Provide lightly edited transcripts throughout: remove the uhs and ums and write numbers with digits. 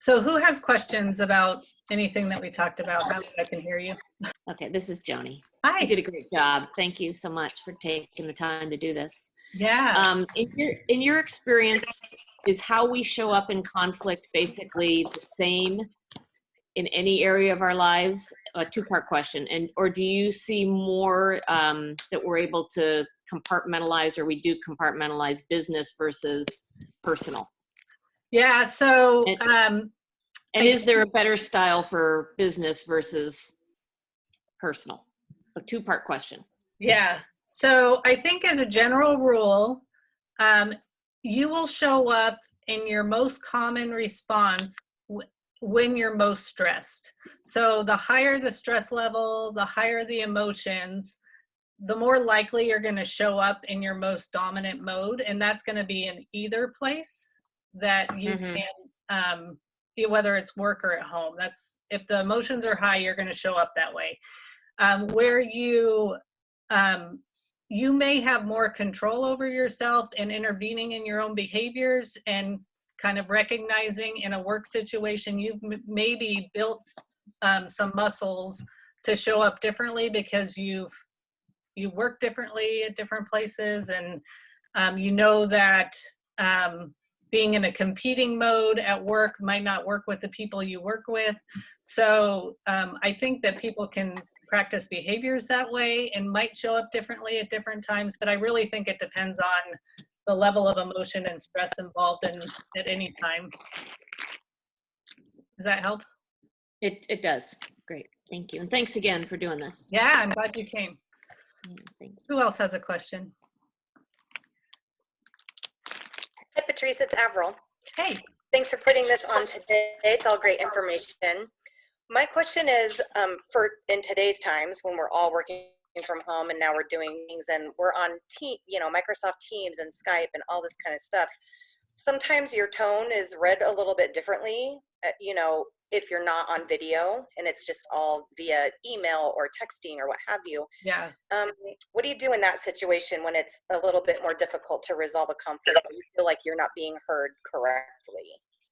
So who has questions about anything that we talked about? Now that I can hear you. Okay, this is Joni. Hi. You did a great job. Thank you so much for taking the time to do this. Yeah. In your experience, is how we show up in conflict basically the same in any area of our lives? A two-part question. Or do you see more that we're able to compartmentalize, or we do compartmentalize business versus personal? Yeah. So, and is there a better style for business versus personal? A two-part question. Yeah. So I think as a general rule, you will show up in your most common response when you're most stressed. So the higher the stress level, the higher the emotions, the more likely you're going to show up in your most dominant mode. And that's going to be in either place that you can, whether it's work or at home. That's, if the emotions are high, you're going to show up that way. Where you may have more control over yourself and intervening in your own behaviors and kind of recognizing in a work situation, you've maybe built some muscles to show up differently because you work differently at different places, and you know that being in a competing mode at work might not work with the people you work with. So I think that people can practice behaviors that way and might show up differently at different times, but I really think it depends on the level of emotion and stress involved at any time. Does that help? It does. Great. Thank you. And thanks again for doing this. Yeah, I'm glad you came. Thank you. Who else has a question? Hi, Patrice, it's Avril. Hey. Thanks for putting this on today. It's all great information. My question is, for in today's times when we're all working from home and now we're doing things and we're on Microsoft Teams and Skype and all this kind of stuff, sometimes your tone is read a little bit differently, if you're not on video and it's just all via email or texting or what have you. Yeah. What do you do in that situation when it's a little bit more difficult to resolve a conflict, or you feel like you're not being heard correctly?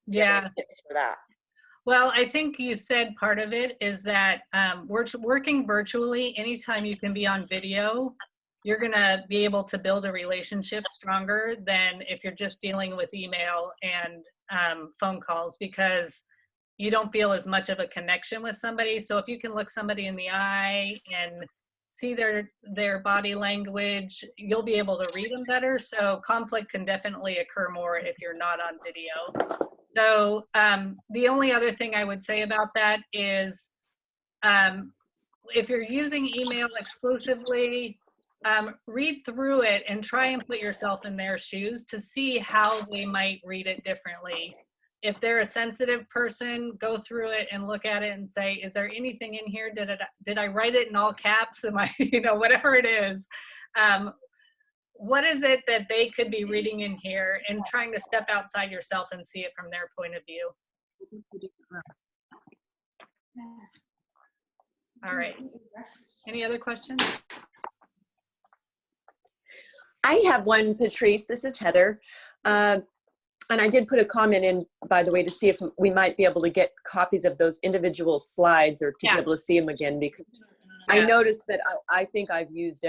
Do you have any tips for that? Well, I think you said part of it is that working virtually, anytime you can be on video, you're going to be able to build a relationship stronger than if you're just dealing with email and phone calls, because you don't feel as much of a connection with somebody. So if you can look somebody in the eye and see their body language, you'll be able to read them better. So conflict can definitely occur more if you're not on video. So the only other thing I would say about that is if you're using email exclusively, read through it and try and put yourself in their shoes to see how they might read it differently. If they're a sensitive person, go through it and look at it and say, is there anything in here? Did I write it in all caps? Am I, whatever it is. What is it that they could be reading in here, and trying to step outside yourself and see it from their point of view. All right. Any other questions? I have one, Patrice. This is Heather. And I did put a comment in, by the way, to see if we might be able to get copies of those individual slides or to be able to see them again, because I noticed that I think I've used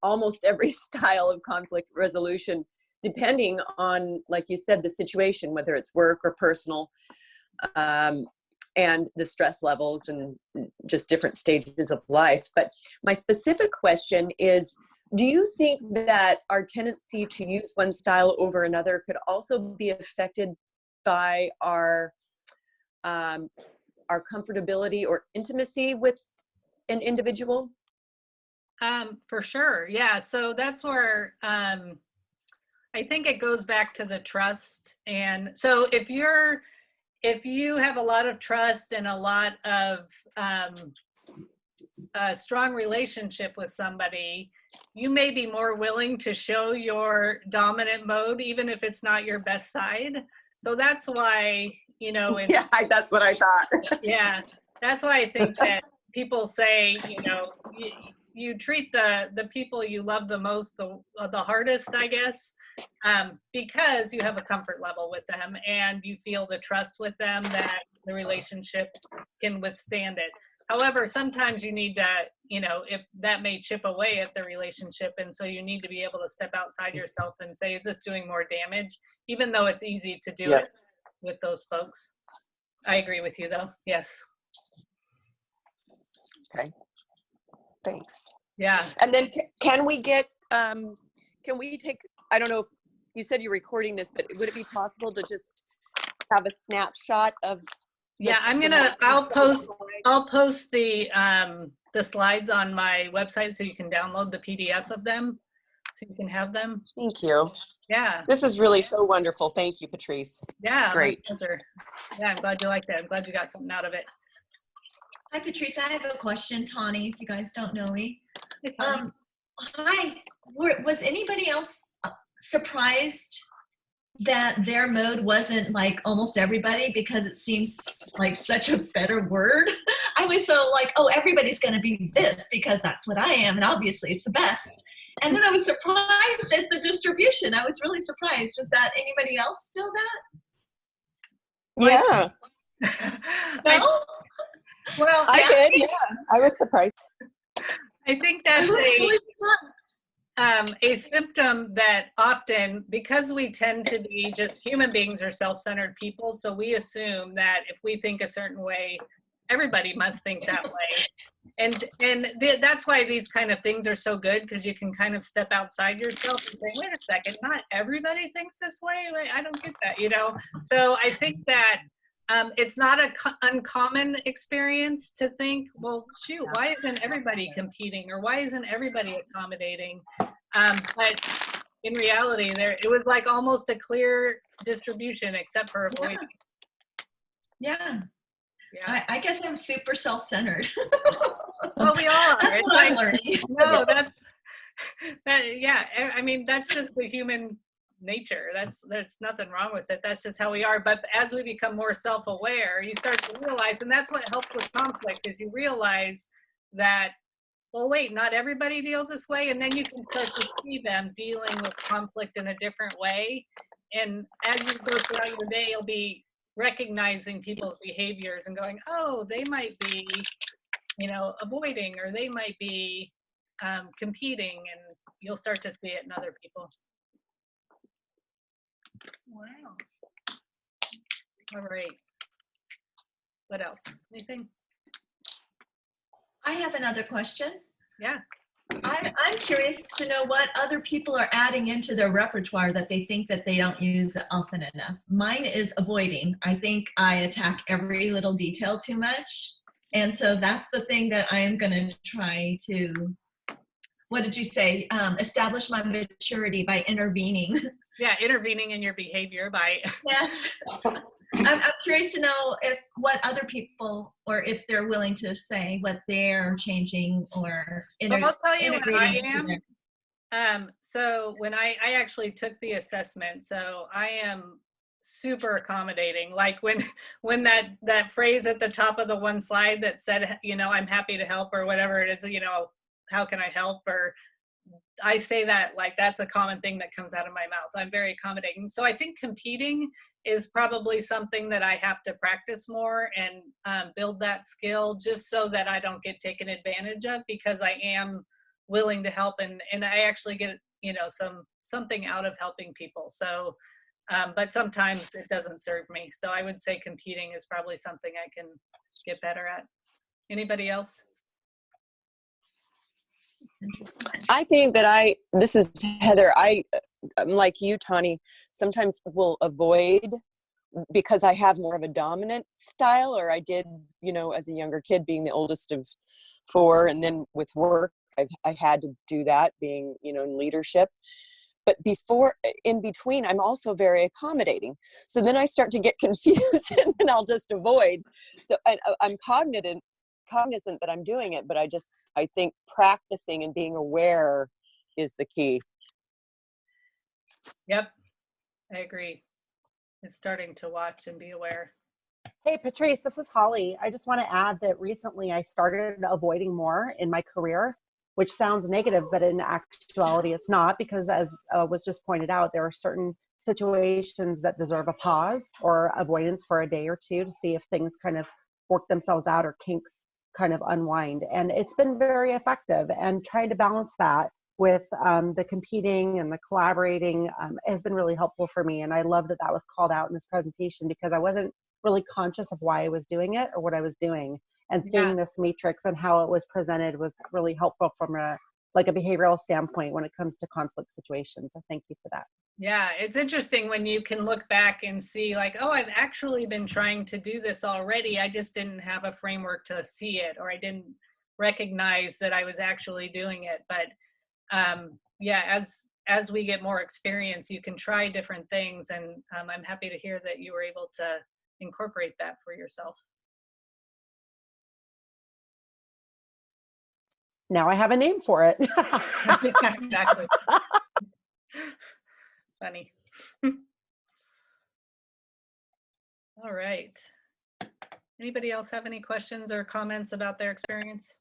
almost every style of conflict resolution, depending on, like you said, the situation, whether it's work or personal, and the stress levels and just different stages of life. But my specific question is, do you think that our tendency to use one style over another could also be affected by our comfortability or intimacy with an individual? For sure. Yeah. So that's where I think it goes back to the trust. And so if you have a lot of trust and a lot of a strong relationship with somebody, you may be more willing to show your dominant mode, even if it's not your best side. So that's why, yeah, that's what I thought. Yeah. That's why I think that people say, you treat the people you love the most the hardest, I guess, because you have a comfort level with them and you feel the trust with them that the relationship can withstand it. However, sometimes you need to, if that may chip away at the relationship, and so you need to be able to step outside yourself and say, is this doing more damage? Even though it's easy to do it with those folks. I agree with you though. Yes. Okay. Thanks. Yeah. And then can we get, can we take, I don't know if you said you're recording this, but would it be possible to just have a snapshot of? Yeah, I'll post the slides on my website so you can download the PDF of them so you can have them. Thank you. Yeah. This is really so wonderful. Thank you, Patrice. Yeah. It's great. My pleasure. Yeah, I'm glad you liked it. I'm glad you got something out of it. Hi, Patrice. I have a question, Tawny, if you guys don't know me. Hey, Tony. Hi. Was anybody else surprised that their mode wasn't like almost everybody, because it seems like such a better word? I was so like, oh, everybody's going to be this because that's what I am, and obviously it's the best. And then I was surprised at the distribution. I was really surprised. Was that anybody else feel that? Yeah. No? Well, I did. Yeah. I was surprised. I think that's I was really surprised. a symptom that often, because we tend to be just human beings or self-centered people, so we assume that if we think a certain way, everybody must think that way. And that's why these kind of things are so good, because you can kind of step outside yourself and say, wait a second, not everybody thinks this way. Wait, I don't get that, So I think that it's not an uncommon experience to think, well, shoot, why isn't everybody competing, or why isn't everybody accommodating? But in reality, it was like almost a clear distribution, except for avoiding. Yeah. Yeah. I guess I'm super self-centered. Well, we all are. That's It's what I'm like, learning. no, yeah. I mean, that's just the human nature. There's nothing wrong with it. That's just how we are. But as we become more self-aware, you start to realize, and that's what helps with conflict, is you realize that, well, wait, not everybody deals this way. And then you can start to see them dealing with conflict in a different way. And as you go throughout your day, you'll be recognizing people's behaviors and going, oh, they might be, avoiding, or they might be competing, and you'll start to see it in other people. Wow. All right. What else? Anything? I have another question. Yeah. I'm curious to know what other people are adding into their repertoire that they think that they don't use often enough. Mine is avoiding. I think I attack every little detail too much. And so that's the thing that I am going to try to, what did you say? Establish my maturity by intervening. Yeah, intervening in your behavior by. Yes. I'm curious to know what other people, or if they're willing to say what they're changing or So I'll tell you what I integrating. am. So when I actually took the assessment, so I am super accommodating. Like when that phrase at the top of the one slide that said, I'm happy to help, or whatever it is, how can I help? Or I say that like that's a common thing that comes out of my mouth. I'm very accommodating. So I think competing is probably something that I have to practice more and build that skill, just so that I don't get taken advantage of, because I am willing to help, and I actually get something out of helping people. So but sometimes it doesn't serve me. So I would say competing is probably something I can get better at. Anybody else? I think that this is Heather. I'm like you, Tawny, sometimes will avoid because I have more of a dominant style, or I did, as a younger kid, being the oldest of 4. And then with work, I had to do that, being, in leadership. But in between, I'm also very accommodating. So then I start to get confused and then I'll just avoid. So I'm cognizant that I'm doing it, but I think practicing and being aware is the key. Yep, I agree. It's starting to watch and be aware. Hey, Patrice, this is Holly. I just want to add that recently I started avoiding more in my career. which sounds negative, but in actuality, it's not, because as was just pointed out, there are certain situations that deserve a pause or avoidance for a day or two to see if things kind of work themselves out or kinks kind of unwind. And it's been very effective, and trying to balance that with the competing and the collaborating has been really helpful for me. And I love that that was called out in this presentation, because I wasn't really conscious of why I was doing it or what I was doing. And seeing this matrix and how it was presented was really helpful from a behavioral standpoint when it comes to conflict situations. So thank you for that. Yeah, it's interesting when you can look back and see like, oh, I've actually been trying to do this already. I just didn't have a framework to see it, or I didn't recognize that I was actually doing it. But yeah, as we get more experience, you can try different things. And I'm happy to hear that you were able to incorporate that for yourself. Now I have a name for it. Exactly. Funny. All right. Anybody else have any questions or comments about their experience?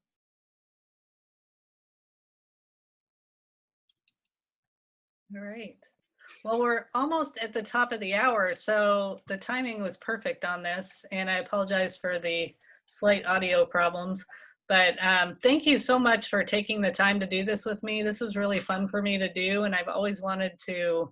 All right. Well, we're almost at the top of the hour, so the timing was perfect on this, and I apologize for the slight audio problems. But thank you so much for taking the time to do this with me. This was really fun for me to do, and I've always wanted to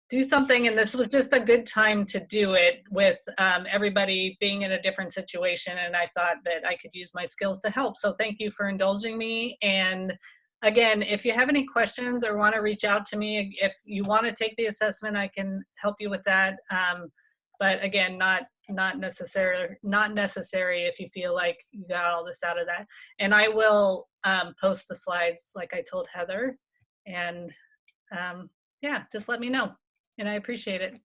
do something, and this was just a good time to do it with everybody being in a different situation, and I thought that I could use my skills to help. So thank you for indulging me. And again, if you have any questions or want to reach out to me, if you want to take the assessment, I can help you with that. But again, not necessary if you feel like you got all this out of that. And I will post the slides like I told Heather. And yeah, just let me know. And I appreciate it.